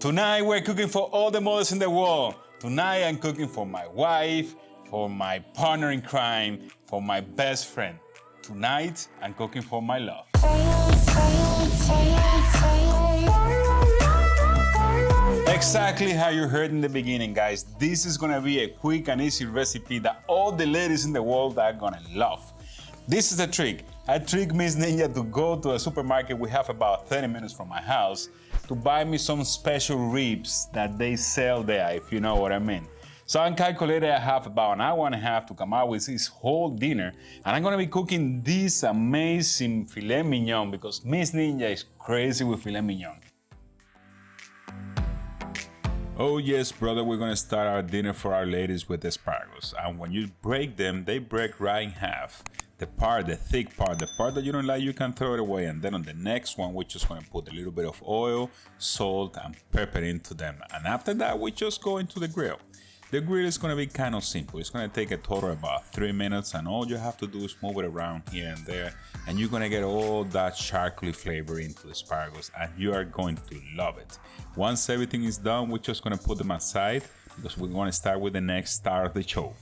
Tonight we're cooking for all the mothers in the world. Tonight I'm cooking for my wife, for my partner in crime, for my best friend. Tonight I'm cooking for my love. Exactly how you heard in the beginning, guys. This is gonna be a quick and easy recipe that all the ladies in the world are gonna love. This is a trick. I tricked Miss Ninja to go to a supermarket we have about 30 minutes from my house to buy me some special ribs that they sell there, if you know what I mean. So I calculated I have about an hour and a half to come out with this whole dinner, and I'm gonna be cooking this amazing filet mignon because Miss Ninja is crazy with filet mignon. Oh yes, brother, we're gonna start our dinner for our ladies with asparagus. And when you break them, they break right in half. The thick part, the part that you don't like, you can throw it away. And then on the next one, we're just gonna put a little bit of oil, salt, and pepper into them. And after that, we just go into the grill. The grill is gonna be kind of simple. It's gonna take a total of about 3 minutes, and all you have to do is move it around here and there, and you're gonna get all that charcoaly flavor into the asparagus, and you are going to love it. Once everything is done, we're just gonna put them aside because we're gonna start with the next star of the show.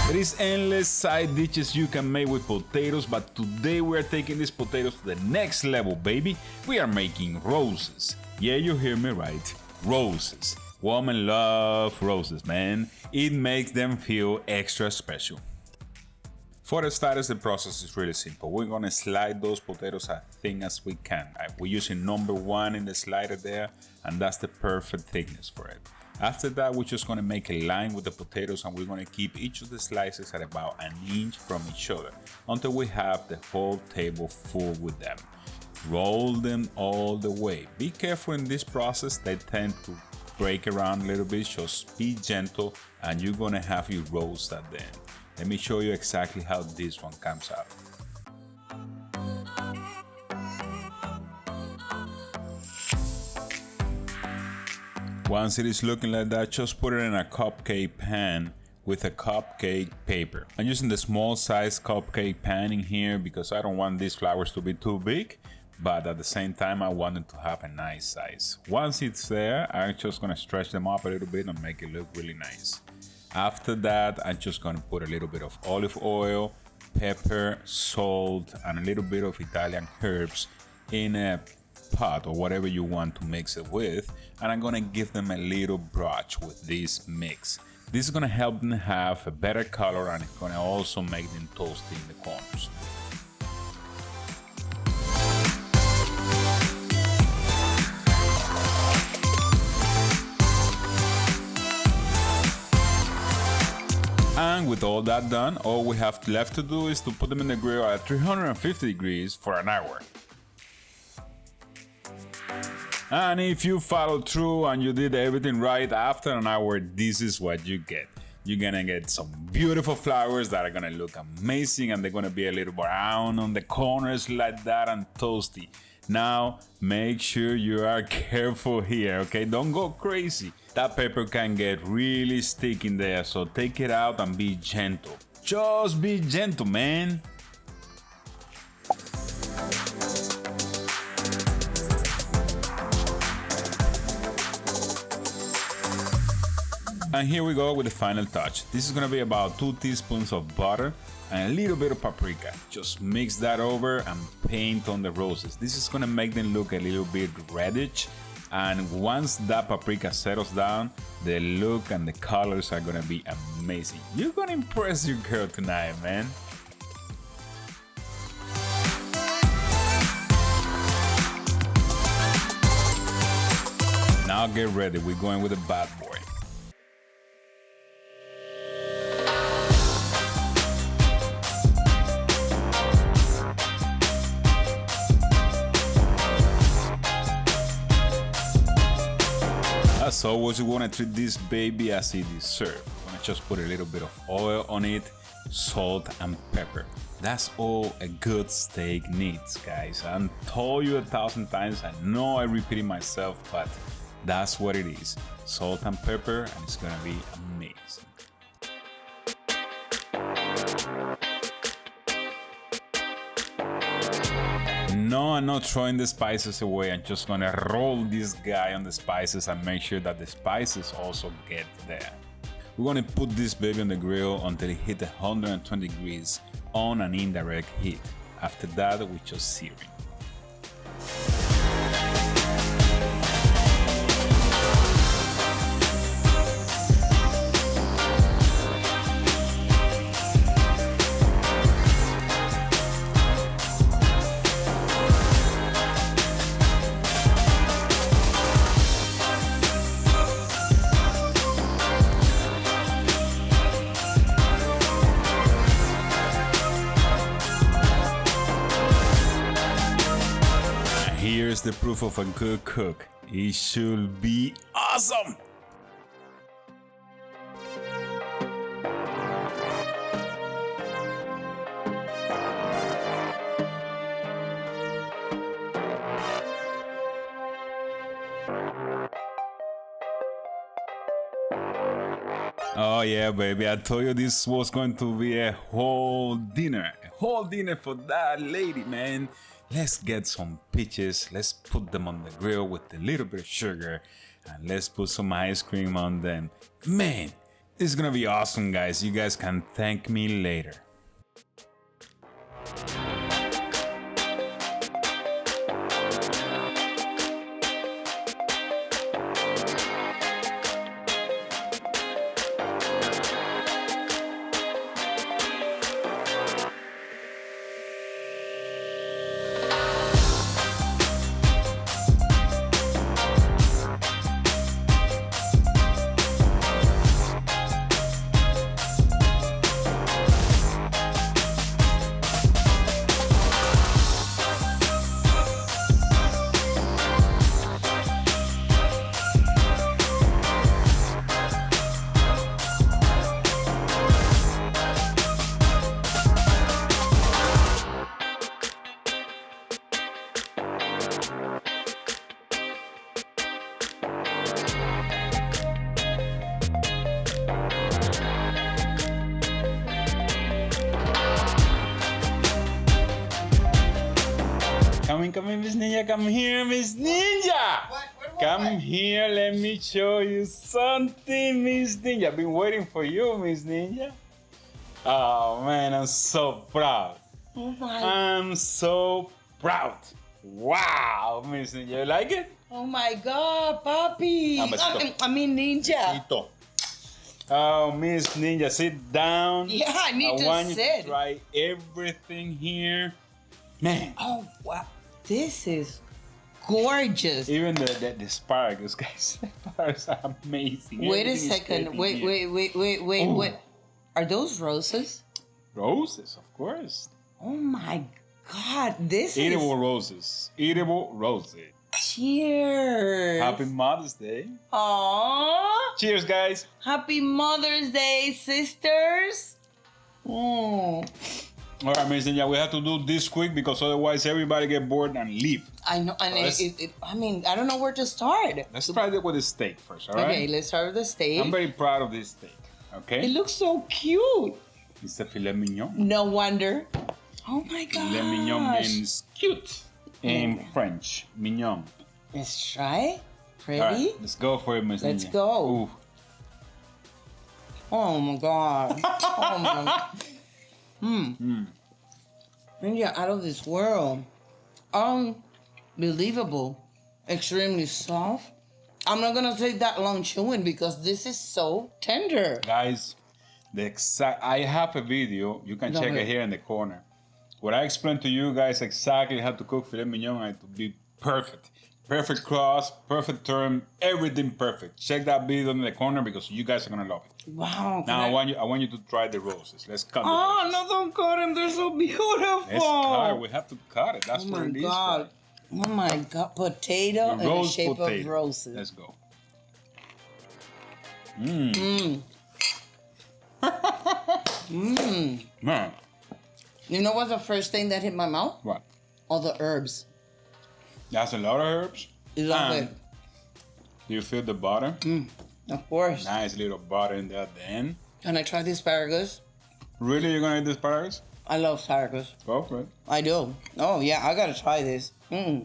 There is endless side dishes you can make with potatoes, but today we are taking these potatoes to the next level, baby. We are making roses. Yeah, you hear me right. Roses. Women love roses, man. It makes them feel extra special. For the starters, the process is really simple. We're gonna slide those potatoes as thin as we can. We're using number 1 in the slider there, and that's the perfect thickness for it. After that, we're just gonna make a line with the potatoes, and we're gonna keep each of the slices at about an inch from each other until we have the whole table full with them. Roll them all the way. Be careful in this process, they tend to break around a little bit, just be gentle, and you're gonna have your rolls at the end. Let me show you exactly how this one comes out. Once it is looking like that, just put it in a cupcake pan with a cupcake paper. I'm using the small size cupcake pan in here because I don't want these flowers to be too big, but at the same time I want them to have a nice size. Once it's there, I'm just gonna stretch them up a little bit and make it look really nice. After that, I'm just gonna put a little bit of olive oil, pepper, salt, and a little bit of Italian herbs in a pot or whatever you want to mix it with, and I'm gonna give them a little brush with this mix. This is gonna help them have a better color, and it's gonna also make them toasty in the corners. And with all that done, all we have left to do is to put them in the grill at 350 degrees for an hour. And if you follow through and you did everything right, after an hour, this is what you get. You're gonna get some beautiful flowers that are gonna look amazing, and they're gonna be a little brown on the corners like that and toasty. Now, make sure you are careful here, okay? Don't go crazy. That pepper can get really sticky in there, so take it out and be gentle. Just be gentle, man. And here we go with the final touch. This is gonna be about 2 teaspoons of butter and a little bit of paprika. Just mix that over and paint on the roses. This is gonna make them look a little bit reddish. And once that paprika settles down, the look and the colors are gonna be amazing. You're gonna impress your girl tonight, man. Now get ready, we're going with a bad boy. As always, you want to treat this baby as it deserves. You want to just put a little bit of oil on it, salt and pepper. That's all a good steak needs, guys. I've told you 1,000 times, I know I repeat myself, but that's what it is. Salt and pepper, and it's gonna be amazing. no, I'm not throwing the spices away. I'm just gonna roll this guy on the spices and make sure that the spices also get there. We're gonna put this baby on the grill until it hit 120 degrees on an indirect heat. After that, we're just searing. Here's the proof of a good cook. It should be awesome! Oh yeah, baby, I told you this was going to be a whole dinner for that lady, man. Let's get some peaches, let's put them on the grill with a little bit of sugar, and let's put some ice cream on them. Man, this is gonna be awesome, guys. You guys can thank me later. Come in, Miss Ninja. Come here, Miss Ninja. Come here. Let me show you something, Miss Ninja. I've been waiting for you, Miss Ninja. Oh man, I'm so proud. Oh my. I'm so proud. Wow, Miss Ninja, you like it? Oh my God, Papi. I mean Ninja. Oh, Miss Ninja, sit down. Yeah, I need to want sit. You to try everything here. Man. Oh wow, this is gorgeous. Even the asparagus, guys. The asparagus are amazing. Wait a Everything is second. heavy Wait, here. wait. Are those roses? Roses, of course. Oh my God, this Eatable is... roses. Eatable roses. Cheers. Happy Mother's Day. Aww. Cheers, guys. Happy Mother's Day, sisters. Oh. All right, Miss Ninja, we have to do this quick because otherwise everybody get bored and leave. I know, and I mean, I don't know where to start. Let's try it with the steak first, all right? Okay, let's start with the steak. I'm very proud of this steak, okay? It looks so cute. It's a filet mignon. No wonder. Oh my God. Filet mignon means cute in French. Mignon. Let's try. Ready? All right, let's go for it, Miss Let's Ninja. go. Ooh. Oh my God. Oh my. Ninja, out of this world. Unbelievable. Extremely soft. I'm not gonna take that long chewing because this is so tender. Guys, I have a video. You can check it here in the corner. What I explained to you guys exactly how to cook filet mignon and to be perfect. Perfect cross, perfect term, everything perfect. Check that video in the corner because you guys are gonna love it. Wow. Now I want you to try the roses. Let's cut the Oh, roses. no, don't cut them. They're so beautiful. Let's cut it. We have to cut it. That's Oh what my it is. God. Oh my God. Potato in the Rose shape potato. of roses. Let's go. Man. You know what's the first thing that hit my mouth? What? All the herbs. That's a lot of herbs. Love And it. Do you feel the butter? Of course. Nice little butter in there at the end. Can I try the asparagus? Really, you're gonna eat the asparagus? I love asparagus. Go for it. I do. Oh yeah, I gotta try this.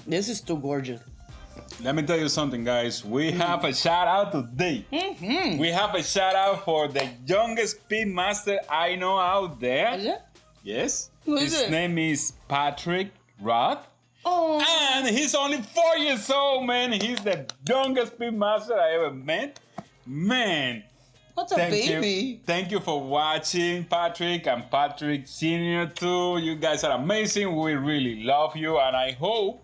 This is too gorgeous. Let me tell you something, guys. We have a shout out today. We have a shout out for the youngest pit master I know out there. Is it? Yes. Who is His it? name is Patrick Roth. Oh. And he's only 4 years old, man. He's the youngest pit master I ever met. Man. What's a baby? You. Thank you for watching, Patrick, and Patrick Sr. too. You guys are amazing. We really love you, and I hope,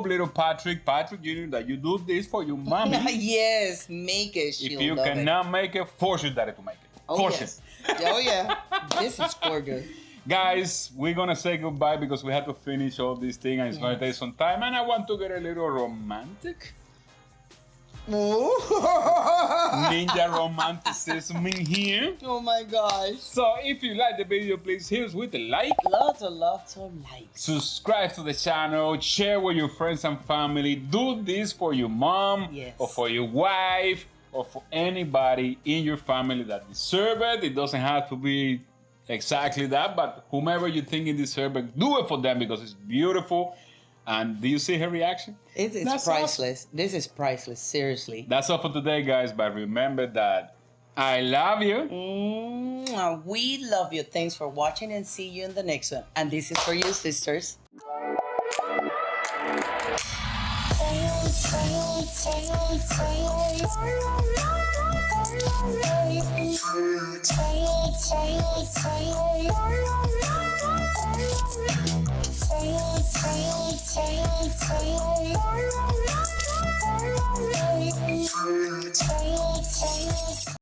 little Patrick, you know that you do this for your mommy. Yes, make it. If you cannot make it, force your daddy to make it. Oh, Force yes. it. Oh yeah, this is gorgeous. Guys, we're gonna say goodbye because we have to finish all this thing, and it's gonna take some time, and I want to get a little romantic. Ninja romanticism in here. Oh my gosh. So if you like the video, please hit us with a like. Lots of likes. Subscribe to the channel, share with your friends and family. Do this for your mom, Yes. or for your wife, or for anybody in your family that deserve it. It doesn't have to be exactly that, but whomever you think it deserve it, do it for them because it's beautiful. And do you see her reaction? It's priceless. Awesome. This is priceless, seriously. That's all for today, guys. But remember that I love you. We love you. Thanks for watching, and see you in the next one. And this is for you, sisters.